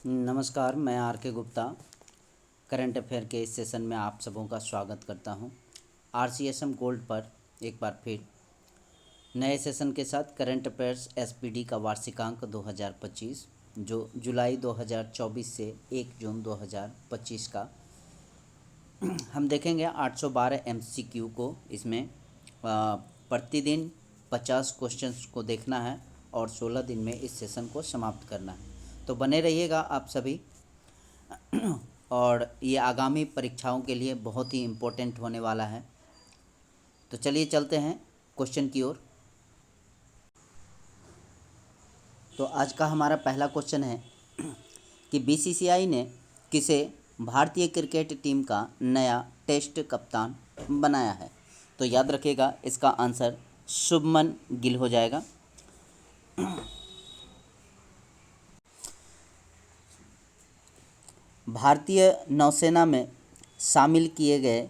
नमस्कार, मैं आर के गुप्ता करंट अफेयर के इस सेशन में आप सबों का स्वागत करता हूं। RCSM गोल्ड पर एक बार फिर नए सेशन के साथ करंट अफेयर्स SPD का वार्षिकांक 2025 जो जुलाई 2024 से 1 जून 2025 का हम देखेंगे। 812 MCQ को इसमें प्रतिदिन 50 क्वेश्चंस को देखना है और 16 दिन में इस सेशन को समाप्त करना है। तो बने रहिएगा आप सभी। और ये आगामी परीक्षाओं के लिए बहुत ही इम्पोर्टेंट होने वाला है। तो चलिए चलते हैं क्वेश्चन की ओर। तो आज का हमारा पहला क्वेश्चन है कि BCCI ने किसे भारतीय क्रिकेट टीम का नया टेस्ट कप्तान बनाया है। तो याद रखिएगा, इसका आंसर शुभमन गिल हो जाएगा। भारतीय नौसेना में शामिल किए गए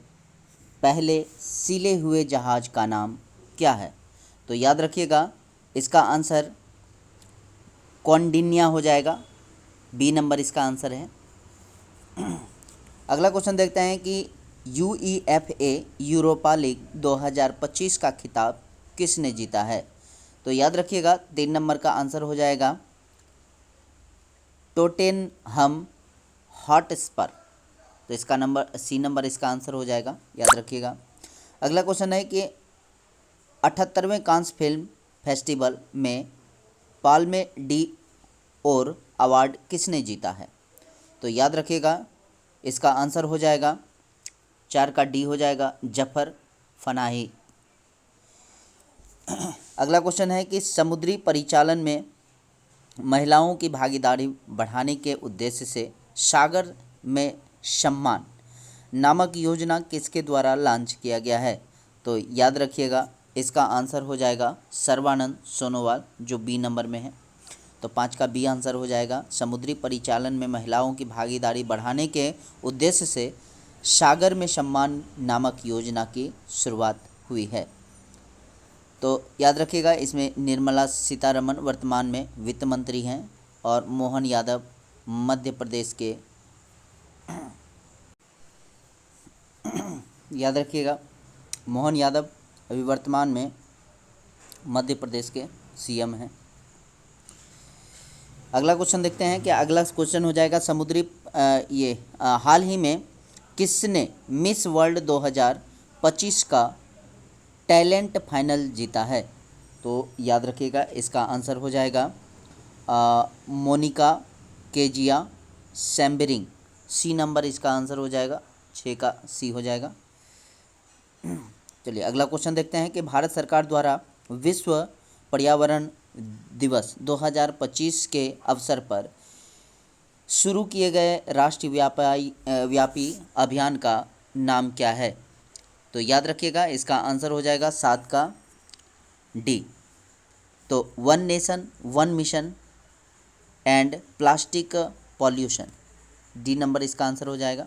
पहले सिले हुए जहाज़ का नाम क्या है। तो याद रखिएगा, इसका आंसर कौंडिन्या हो जाएगा। बी नंबर इसका आंसर है। अगला क्वेश्चन देखते हैं कि UEFA यूरोपा लीग 2025 का खिताब किसने जीता है। तो याद रखिएगा, 3 नंबर का आंसर हो जाएगा टोटेनहम हॉटस्पर। तो इसका नंबर सी नंबर इसका आंसर हो जाएगा, याद रखिएगा। अगला क्वेश्चन है कि 78वें कांस फिल्म फेस्टिवल में पाल्मे डी ओर अवार्ड किसने जीता है। तो याद रखिएगा, इसका आंसर हो जाएगा 4 का डी हो जाएगा, जफर फनाही। अगला क्वेश्चन है कि समुद्री परिचालन में महिलाओं की भागीदारी बढ़ाने के उद्देश्य से सागर में सम्मान नामक योजना किसके द्वारा लॉन्च किया गया है। तो याद रखिएगा, इसका आंसर हो जाएगा सर्बानंद सोनोवाल, जो बी नंबर में है। तो 5 का बी आंसर हो जाएगा। समुद्री परिचालन में महिलाओं की भागीदारी बढ़ाने के उद्देश्य से सागर में सम्मान नामक योजना की शुरुआत हुई है। तो याद रखिएगा, इसमें निर्मला सीतारमण वर्तमान में वित्त मंत्री हैं और मोहन यादव मध्य प्रदेश के याद रखिएगा, मोहन यादव अभी वर्तमान में मध्य प्रदेश के CM हैं। अगला क्वेश्चन देखते हैं कि अगला क्वेश्चन हो जाएगा समुद्री हाल ही में किसने मिस वर्ल्ड 2025 का टैलेंट फाइनल जीता है। तो याद रखिएगा, इसका आंसर हो जाएगा मोनिका केजिया सैम्बरिंग। सी नंबर इसका आंसर हो जाएगा, 6 का सी हो जाएगा। चलिए अगला क्वेश्चन देखते हैं कि भारत सरकार द्वारा विश्व पर्यावरण दिवस 2025 के अवसर पर शुरू किए गए राष्ट्रव्यापी अभियान का नाम क्या है। तो याद रखिएगा, इसका आंसर हो जाएगा 7 का डी। तो 1 nation 1 mission and plastic pollution, D number इसका आंसर हो जाएगा।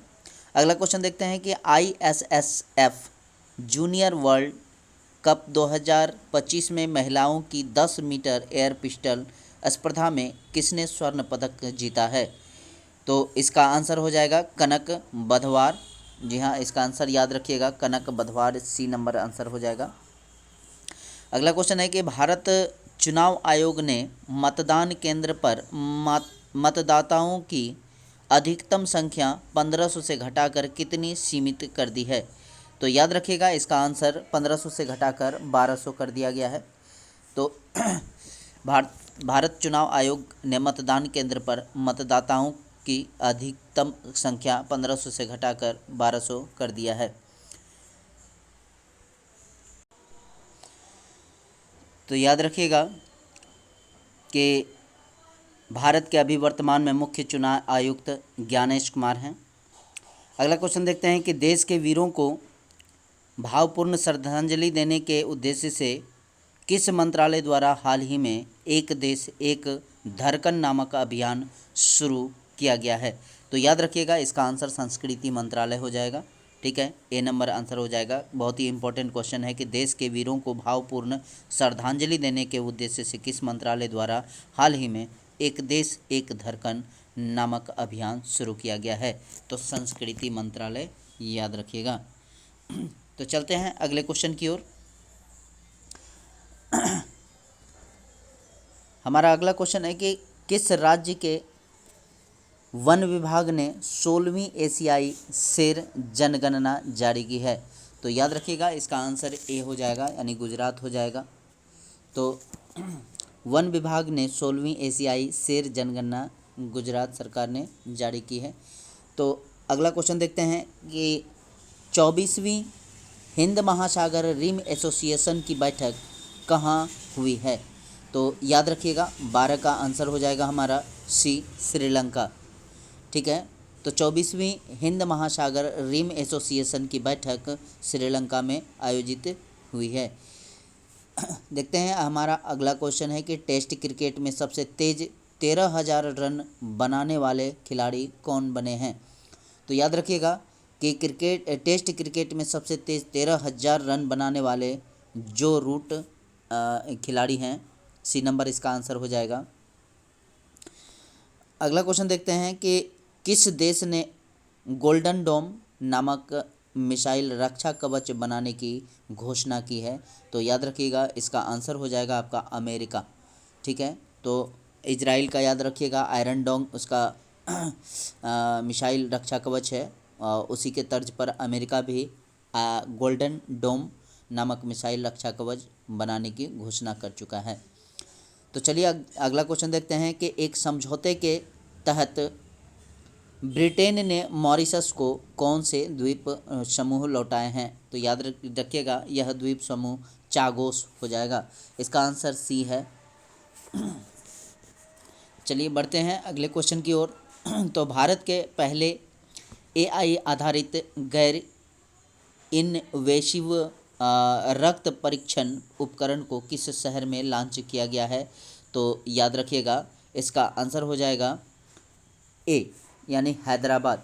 अगला क्वेश्चन देखते हैं कि ISSF जूनियर वर्ल्ड कप 2025 में महिलाओं की 10 मीटर एयर पिस्टल स्पर्धा में किसने स्वर्ण पदक जीता है। तो इसका आंसर हो जाएगा कनक बधवार। जी हाँ, इसका आंसर याद रखिएगा, कनक बधवार, सी नंबर आंसर हो जाएगा। अगला क्वेश्चन है कि भारत चुनाव आयोग ने मतदान केंद्र पर मतदाताओं की अधिकतम संख्या 1500 से घटाकर कितनी सीमित कर दी है। तो याद रखिएगा, इसका आंसर 1500 से घटाकर 1200 कर दिया गया है। तो भारत चुनाव आयोग ने मतदान केंद्र पर मतदाताओं की अधिकतम संख्या 1500 से घटाकर 1200 कर दिया है। तो याद रखिएगा कि भारत के अभी वर्तमान में मुख्य चुनाव आयुक्त ज्ञानेश कुमार हैं। अगला क्वेश्चन देखते हैं कि देश के वीरों को भावपूर्ण श्रद्धांजलि देने के उद्देश्य से किस मंत्रालय द्वारा हाल ही में एक देश एक धड़कन नामक अभियान शुरू किया गया है। तो याद रखिएगा, इसका आंसर संस्कृति मंत्रालय हो जाएगा। ठीक है, ए नंबर आंसर हो जाएगा। बहुत ही इंपॉर्टेंट क्वेश्चन है कि देश के वीरों को भावपूर्ण श्रद्धांजलि देने के उद्देश्य से किस मंत्रालय द्वारा हाल ही में एक देश एक धड़कन नामक अभियान शुरू किया गया है? तो संस्कृति मंत्रालय, याद रखिएगा। तो चलते हैं अगले क्वेश्चन की ओर। हमारा अगला क्वेश्चन है कि किस राज्य के वन विभाग ने 16वीं एशियाई शेर जनगणना जारी की है? तो याद रखिएगा, इसका आंसर ए हो जाएगा, यानी गुजरात हो जाएगा। तो वन विभाग ने 16वीं एशियाई शेर जनगणना गुजरात सरकार ने जारी की है। तो अगला क्वेश्चन देखते हैं कि 24वीं हिंद महासागर रिम एसोसिएशन की बैठक कहाँ हुई है? तो याद रखिएगा, 12 का आंसर हो जाएगा हमारा सी, श्रीलंका। ठीक है, तो 24वीं हिंद महासागर रिम एसोसिएशन की बैठक श्रीलंका में आयोजित हुई है। देखते हैं हमारा अगला क्वेश्चन है कि टेस्ट क्रिकेट में सबसे तेज 13,000 रन बनाने वाले खिलाड़ी कौन बने हैं? तो याद रखिएगा कि टेस्ट क्रिकेट में सबसे तेज 13,000 रन बनाने वाले जो रूट खिलाड़ी हैं, सी नंबर इसका आंसर हो जाएगा। अगला क्वेश्चन देखते हैं कि किस देश ने गोल्डन डोम नामक मिसाइल रक्षा कवच बनाने की घोषणा की है? तो याद रखिएगा, इसका आंसर हो जाएगा आपका अमेरिका। ठीक है, तो इजराइल का याद रखिएगा, आयरन डोम उसका मिसाइल रक्षा कवच है। उसी के तर्ज पर अमेरिका भी गोल्डन डोम नामक मिसाइल रक्षा कवच बनाने की घोषणा कर चुका है। तो चलिए अगला क्वेश्चन देखते हैं कि एक समझौते के तहत ब्रिटेन ने मॉरिशस को कौन से द्वीप समूह लौटाए हैं? तो याद रखिएगा, यह द्वीप समूह चागोस हो जाएगा। इसका आंसर सी है। चलिए बढ़ते हैं अगले क्वेश्चन की ओर। तो भारत के पहले एआई आधारित गैर इनवेसिव रक्त परीक्षण उपकरण को किस शहर में लॉन्च किया गया है? तो याद रखिएगा, इसका आंसर हो जाएगा ए, यानी हैदराबाद।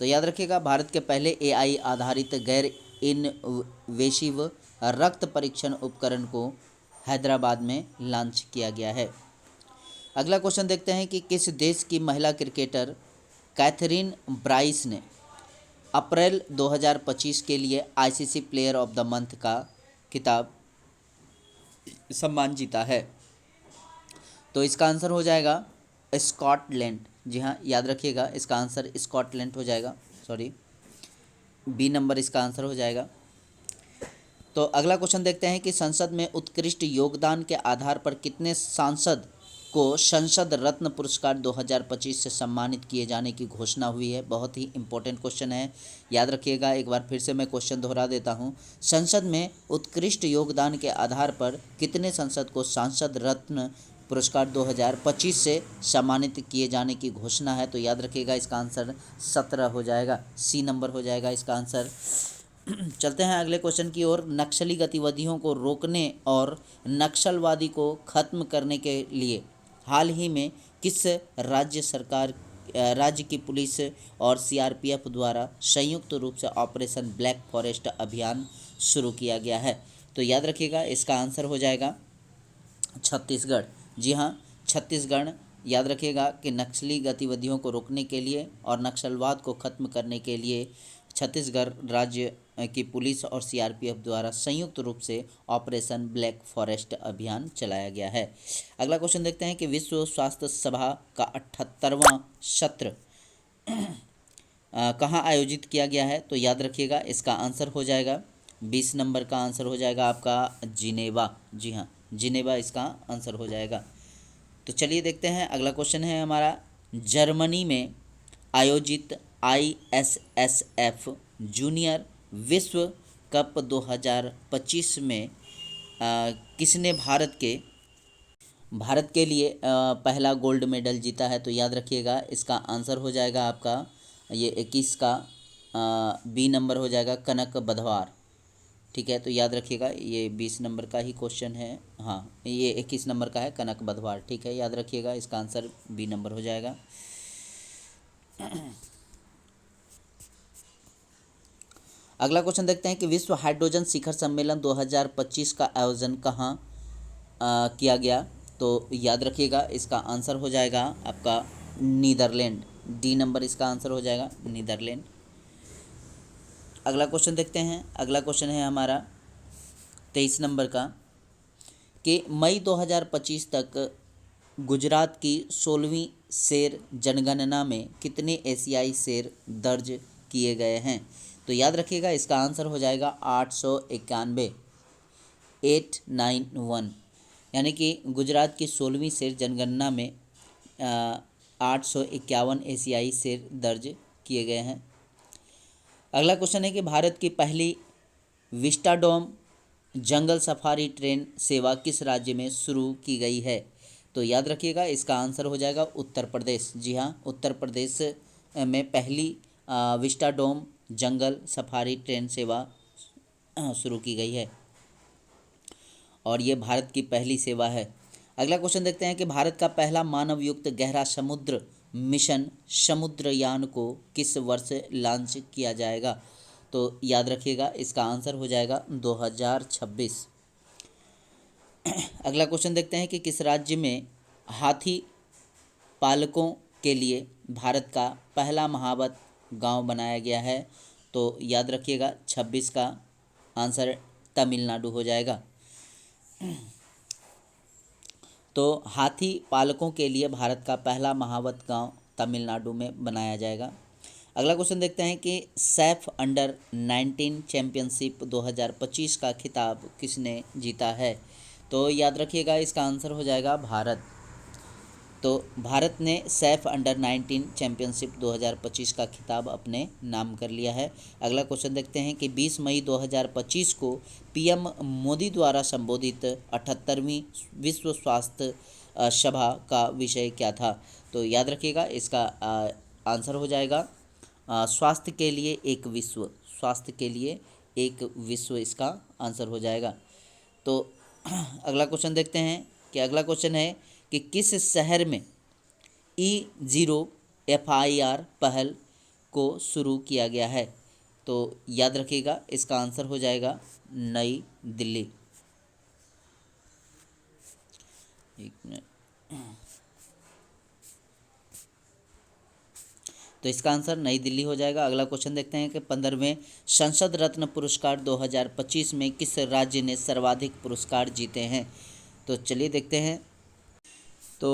तो याद रखिएगा, भारत के पहले एआई आधारित गैर इनवेसिव रक्त परीक्षण उपकरण को हैदराबाद में लॉन्च किया गया है। अगला क्वेश्चन देखते हैं कि किस देश की महिला क्रिकेटर कैथरीन ब्राइस ने अप्रैल 2025 के लिए ICC player of the month का खिताब सम्मान जीता है? तो इसका आंसर हो जाएगा स्कॉटलैंड। जी हाँ, याद रखिएगा, इसका आंसर स्कॉटलैंड हो जाएगा। सॉरी, बी नंबर इसका आंसर हो जाएगा। तो अगला क्वेश्चन देखते हैं कि संसद में उत्कृष्ट योगदान के आधार पर कितने सांसद को संसद रत्न पुरस्कार 2025 से सम्मानित किए जाने की घोषणा हुई है? बहुत ही इंपॉर्टेंट क्वेश्चन है, याद रखिएगा। एक बार फिर से मैं क्वेश्चन दोहरा देता हूं। संसद में उत्कृष्ट योगदान के आधार पर कितने सांसद को सांसद रत्न पुरस्कार 2025 से सम्मानित किए जाने की घोषणा है? तो याद रखिएगा, इसका आंसर 17 हो जाएगा, सी नंबर हो जाएगा इसका आंसर। चलते हैं अगले क्वेश्चन की ओर। नक्सली गतिविधियों को रोकने और नक्सलवादी को खत्म करने के लिए हाल ही में किस राज्य की पुलिस और सीआरपीएफ द्वारा संयुक्त रूप से ऑपरेशन ब्लैक फॉरेस्ट अभियान शुरू किया गया है? तो याद रखिएगा, इसका आंसर हो जाएगा छत्तीसगढ़। जी हाँ, छत्तीसगढ़। याद रखिएगा कि नक्सली गतिविधियों को रोकने के लिए और नक्सलवाद को खत्म करने के लिए छत्तीसगढ़ राज्य की पुलिस और सीआरपीएफ द्वारा संयुक्त रूप से ऑपरेशन ब्लैक फॉरेस्ट अभियान चलाया गया है। अगला क्वेश्चन देखते हैं कि विश्व स्वास्थ्य सभा का 78वां सत्र कहाँ आयोजित किया गया है? तो याद रखिएगा, इसका आंसर हो जाएगा 20 नंबर का आंसर हो जाएगा आपका जिनेवा। जी हाँ, जिनेवा इसका आंसर हो जाएगा। तो चलिए देखते हैं अगला क्वेश्चन है हमारा, जर्मनी में आयोजित ISSF जूनियर विश्व कप 2025 में किसने भारत के लिए पहला गोल्ड मेडल जीता है? तो याद रखिएगा, इसका आंसर हो जाएगा आपका ये 21 का बी नंबर हो जाएगा, कनक बधवार। ठीक है, तो याद रखिएगा, ये 20 नंबर का ही क्वेश्चन है। हाँ, ये 21 नंबर का है, कनक बधवार। ठीक है, याद रखिएगा, इसका आंसर बी नंबर हो जाएगा। अगला क्वेश्चन देखते हैं कि विश्व हाइड्रोजन शिखर सम्मेलन 2025 का आयोजन कहाँ किया गया? तो याद रखिएगा, इसका आंसर हो जाएगा आपका नीदरलैंड। डी नंबर इसका आंसर हो जाएगा, नीदरलैंड। अगला क्वेश्चन देखते हैं। अगला क्वेश्चन है हमारा 23 नंबर का कि मई 2025 तक गुजरात की 16वीं शेर जनगणना में कितने एशियाई शेर दर्ज किए गए हैं? तो याद रखिएगा इसका आंसर हो जाएगा 891, 891। यानी कि गुजरात की 16वीं शेर जनगणना में 851 एशियाई शेर दर्ज किए गए हैं। अगला क्वेश्चन है कि भारत की पहली विस्टाडोम जंगल सफारी ट्रेन सेवा किस राज्य में शुरू की गई है? तो याद रखिएगा इसका आंसर हो जाएगा उत्तर प्रदेश। जी हाँ, उत्तर प्रदेश में पहली विस्टाडोम जंगल सफारी ट्रेन सेवा शुरू की गई है और ये भारत की पहली सेवा है। अगला क्वेश्चन देखते हैं कि भारत का पहला मानवयुक्त गहरा समुद्र मिशन समुद्रयान को किस वर्ष लॉन्च किया जाएगा? तो याद रखिएगा इसका आंसर हो जाएगा 2026। अगला क्वेश्चन देखते हैं कि किस राज्य में हाथी पालकों के लिए भारत का पहला महावत गांव बनाया गया है? तो याद रखिएगा 26 का आंसर तमिलनाडु हो जाएगा। तो हाथी पालकों के लिए भारत का पहला महावत गांव तमिलनाडु में बनाया जाएगा। अगला क्वेश्चन देखते हैं कि सैफ अंडर 19 चैंपियनशिप 2025 का खिताब किसने जीता है? तो याद रखिएगा इसका आंसर हो जाएगा भारत। तो भारत ने सैफ अंडर 19 चैंपियनशिप 2025 का खिताब अपने नाम कर लिया है। अगला क्वेश्चन देखते हैं कि 20 मई 2025 को पीएम मोदी द्वारा संबोधित 78वीं विश्व स्वास्थ्य सभा का विषय क्या था? तो याद रखिएगा इसका आंसर हो जाएगा स्वास्थ्य के लिए एक विश्व। स्वास्थ्य के लिए एक विश्व इसका आंसर हो जाएगा। तो अगला क्वेश्चन देखते हैं कि अगला क्वेश्चन है कि किस शहर में E0 FIR पहल को शुरू किया गया है? तो याद रखिएगा इसका आंसर हो जाएगा नई दिल्ली। एक मिनट। तो इसका आंसर नई दिल्ली हो जाएगा। अगला क्वेश्चन देखते हैं कि 15वें संसद रत्न पुरस्कार 2025 में किस राज्य ने सर्वाधिक पुरस्कार जीते हैं? तो चलिए देखते हैं। तो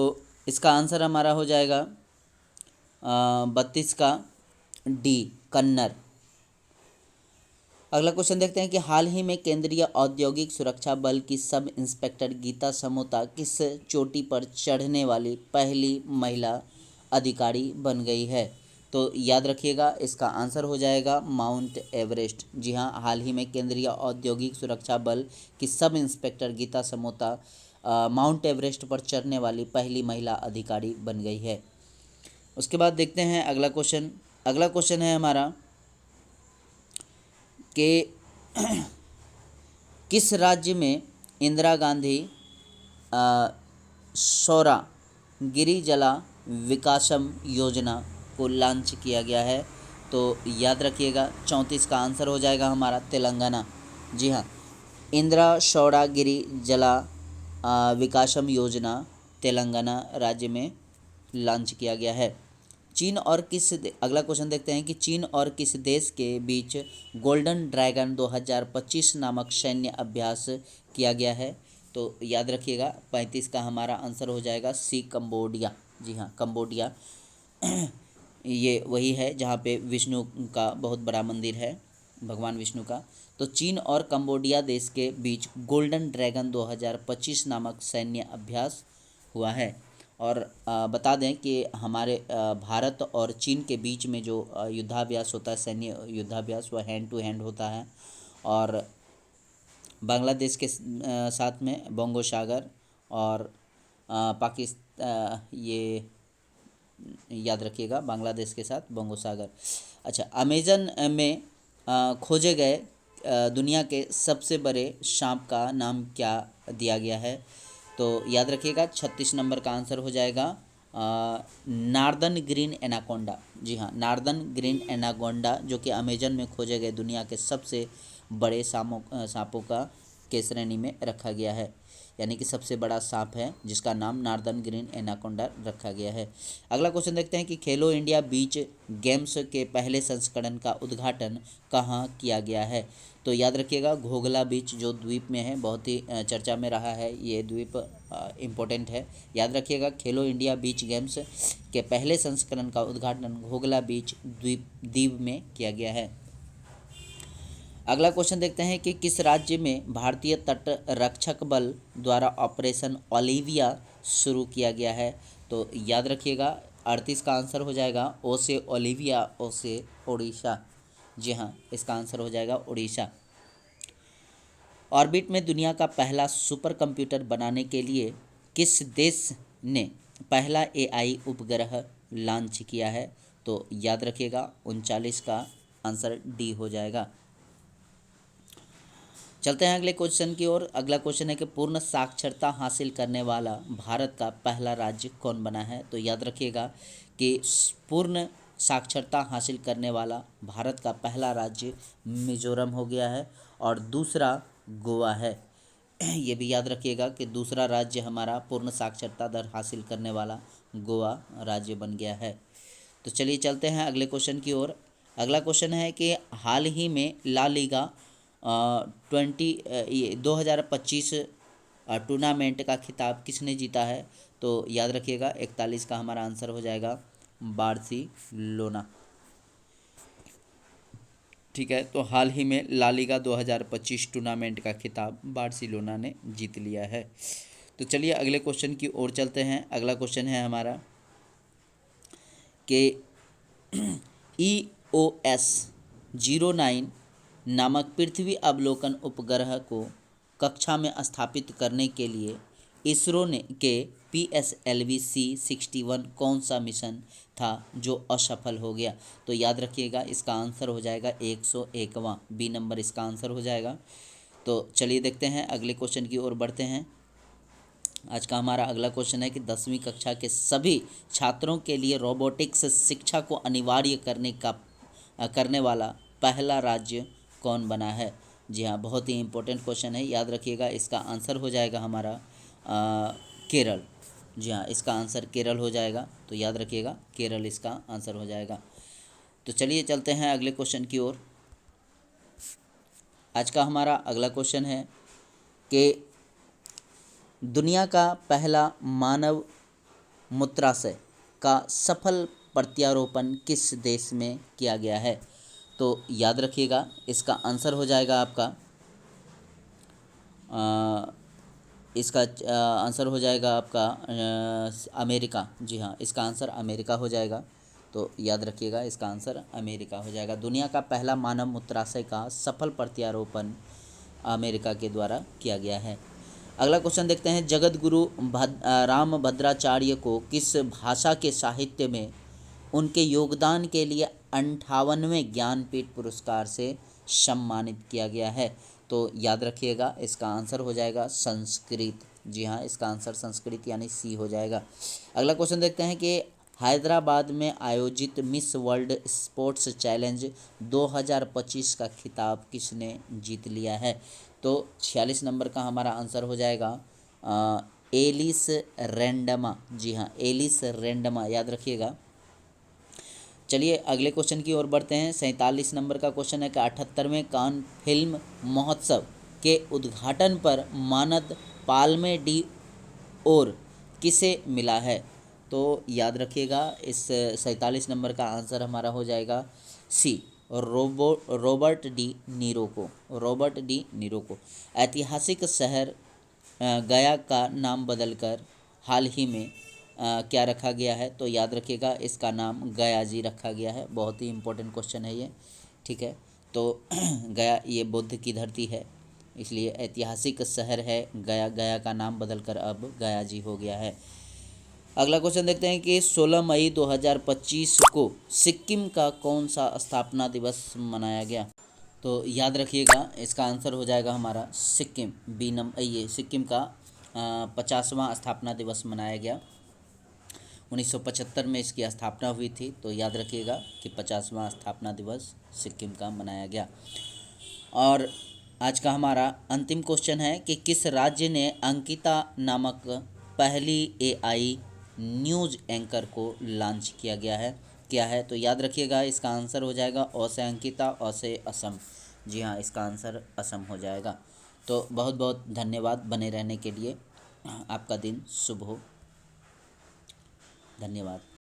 इसका आंसर हमारा हो जाएगा 32 का डी, कन्नड़। अगला क्वेश्चन देखते हैं कि हाल ही में केंद्रीय औद्योगिक सुरक्षा बल की सब इंस्पेक्टर गीता समोता किस चोटी पर चढ़ने वाली पहली महिला अधिकारी बन गई है? तो याद रखिएगा इसका आंसर हो जाएगा माउंट एवरेस्ट। जी हाँ, हाल ही में केंद्रीय औद्योगिक सुरक्षा बल की sub inspector Geeta Samota Mount Everest पर चढ़ने वाली पहली महिला अधिकारी बन गई है। उसके बाद देखते हैं अगला क्वेश्चन। अगला क्वेश्चन है हमारा कि किस राज्य में इंदिरा गांधी सौरा गिरिजला विकासम योजना को लॉन्च किया गया है? तो याद रखिएगा 34 का आंसर हो जाएगा हमारा तेलंगाना। जी हाँ, इंदिरा सौरा गिरिजला विकासम योजना तेलंगाना राज्य में लॉन्च किया गया है। चीन और किस अगला क्वेश्चन देखते हैं कि चीन और किस देश के बीच गोल्डन ड्रैगन 2025 नामक सैन्य अभ्यास किया गया है? तो याद रखिएगा 35 का हमारा आंसर हो जाएगा सी, कंबोडिया। जी हाँ, कंबोडिया ये वही है जहाँ पे विष्णु का बहुत बड़ा मंदिर है, भगवान विष्णु का। तो चीन और कंबोडिया देश के बीच गोल्डन ड्रैगन 2025 नामक सैन्य अभ्यास हुआ है। और बता दें कि हमारे भारत और चीन के बीच में जो युद्धाभ्यास होता है, सैन्य युद्धाभ्यास, वह हैंड टू हैंड होता है। और बांग्लादेश के साथ में बंगो सागर और पाकिस्तान, ये याद रखिएगा बांग्लादेश के साथ बंगो सागर। अच्छा, अमेजन में खोजे गए दुनिया के सबसे बड़े सांप का नाम क्या दिया गया है? तो याद रखिएगा 36 नंबर का आंसर हो जाएगा नार्दर्न ग्रीन एनाकोंडा। जी हाँ, नार्दर्न ग्रीन एनाकोंडा जो कि अमेजन में खोजे गए दुनिया के सबसे बड़े सांपों का के श्रेणी में रखा गया है। यानी कि सबसे बड़ा सांप है, जिसका नाम नॉर्दर्न ग्रीन एनाकोंडा रखा गया है। अगला क्वेश्चन देखते हैं कि खेलो इंडिया बीच गेम्स के पहले संस्करण का उद्घाटन कहाँ किया गया है। तो याद रखिएगा घोघला बीच जो द्वीप में है, बहुत ही चर्चा में रहा है ये द्वीप, इम्पोर्टेंट है। याद रखिएगा खेलो इंडिया बीच गेम्स के पहले संस्करण का उद्घाटन घोघला बीच द्वीप में किया गया है। अगला क्वेश्चन देखते हैं कि किस राज्य में भारतीय तट रक्षक बल द्वारा ऑपरेशन ओलिविया शुरू किया गया है। तो याद रखिएगा 38 का आंसर हो जाएगा ओ से ओलिविया, ओ से उड़ीसा। जी हाँ, इसका आंसर हो जाएगा उड़ीसा। ऑर्बिट में दुनिया का पहला सुपर कंप्यूटर बनाने के लिए किस देश ने पहला एआई उपग्रह लॉन्च किया है। तो याद रखिएगा 39 का आंसर डी हो जाएगा। चलते हैं अगले क्वेश्चन की ओर। अगला क्वेश्चन है कि पूर्ण साक्षरता हासिल करने वाला भारत का पहला राज्य कौन बना है। तो याद रखिएगा कि पूर्ण साक्षरता हासिल करने वाला भारत का पहला राज्य मिजोरम हो गया है और दूसरा गोवा है। ये भी याद रखिएगा कि दूसरा राज्य हमारा पूर्ण साक्षरता दर हासिल करने वाला गोवा राज्य बन गया है। तो चलिए चलते हैं अगले क्वेश्चन की ओर। अगला क्वेश्चन है कि हाल ही में ला लीगा 2025 टूर्नामेंट का खिताब किसने जीता है। तो याद रखिएगा 41 का हमारा आंसर हो जाएगा बार्सिलोना। ठीक है, तो हाल ही में ला लीगा 2025 टूर्नामेंट का खिताब बार्सिलोना ने जीत लिया है। तो चलिए अगले क्वेश्चन की ओर चलते हैं। अगला क्वेश्चन है हमारा कि EOS-09 नामक पृथ्वी अवलोकन उपग्रह को कक्षा में स्थापित करने के लिए इसरो ने के PSLV-C61 कौन सा मिशन था जो असफल हो गया। तो याद रखिएगा इसका आंसर हो जाएगा 101वां, बी नंबर इसका आंसर हो जाएगा। तो चलिए देखते हैं अगले क्वेश्चन की ओर बढ़ते हैं। आज का हमारा अगला क्वेश्चन है कि 10वीं कक्षा के सभी छात्रों के लिए रोबोटिक्स शिक्षा को अनिवार्य करने वाला पहला राज्य कौन बना है। जी हाँ, बहुत ही इम्पोर्टेंट क्वेश्चन है, याद रखिएगा इसका आंसर हो जाएगा हमारा केरल। जी हाँ, इसका आंसर केरल हो जाएगा। तो याद रखिएगा केरल इसका आंसर हो जाएगा। तो चलिए चलते हैं अगले क्वेश्चन की ओर। आज का हमारा अगला क्वेश्चन है कि दुनिया का पहला मानव मूत्राशय का सफल प्रत्यारोपण किस देश में किया गया है। तो याद रखिएगा इसका आंसर हो जाएगा आपका इसका आंसर हो जाएगा आपका अमेरिका। जी हाँ, इसका आंसर अमेरिका हो जाएगा। तो याद रखिएगा इसका आंसर अमेरिका हो जाएगा। दुनिया का पहला मानव मूत्राशय का सफल प्रत्यारोपण अमेरिका के द्वारा किया गया है। अगला क्वेश्चन देखते हैं, जगत गुरु राम भद्राचार्य को किस भाषा के साहित्य में उनके योगदान के लिए 58वें ज्ञानपीठ पुरस्कार से सम्मानित किया गया है। तो याद रखिएगा इसका आंसर हो जाएगा संस्कृत। जी हाँ, इसका आंसर संस्कृत यानी सी हो जाएगा। अगला क्वेश्चन देखते हैं कि हैदराबाद में आयोजित मिस वर्ल्ड स्पोर्ट्स चैलेंज 2025 का खिताब किसने जीत लिया है। तो 46 नंबर का हमारा आंसर हो जाएगा एलिस रैंडमा। जी हाँ, एलिस रैंडमा याद रखिएगा। चलिए अगले क्वेश्चन की ओर बढ़ते हैं। 47 नंबर का क्वेश्चन है कि 78वें कान फिल्म महोत्सव के उद्घाटन पर मानद पाल्मे डी ओर किसे मिला है। तो याद रखिएगा इस 47 नंबर का आंसर हमारा हो जाएगा सी, रॉबर्ट डी नीरो को। रॉबर्ट डी नीरो को। ऐतिहासिक शहर गया का नाम बदलकर हाल ही में क्या रखा गया है। तो याद रखिएगा इसका नाम गया जी रखा गया है। बहुत ही इम्पोर्टेंट क्वेश्चन है ये। ठीक है, तो गया ये बुद्ध की धरती है, इसलिए ऐतिहासिक शहर है गया। गया का नाम बदलकर अब गया जी हो गया है। अगला क्वेश्चन देखते हैं कि 16 मई 2025 को सिक्किम का कौन सा स्थापना दिवस मनाया गया। तो याद रखिएगा इसका आंसर हो जाएगा हमारा सिक्किम, बी नंबर। ये सिक्किम का 50वां स्थापना दिवस मनाया गया। 1975 में इसकी स्थापना हुई थी। तो याद रखिएगा कि 50वां स्थापना दिवस सिक्किम का मनाया गया। और आज का हमारा अंतिम क्वेश्चन है कि किस राज्य ने अंकिता नामक पहली एआई न्यूज़ एंकर को लॉन्च किया है। तो याद रखिएगा, इसका आंसर हो जाएगा अ से अंकिता, अ से असम। जी हाँ, इसका आंसर असम हो जाएगा। तो बहुत बहुत धन्यवाद बने रहने के लिए। आपका दिन शुभ हो। धन्यवाद।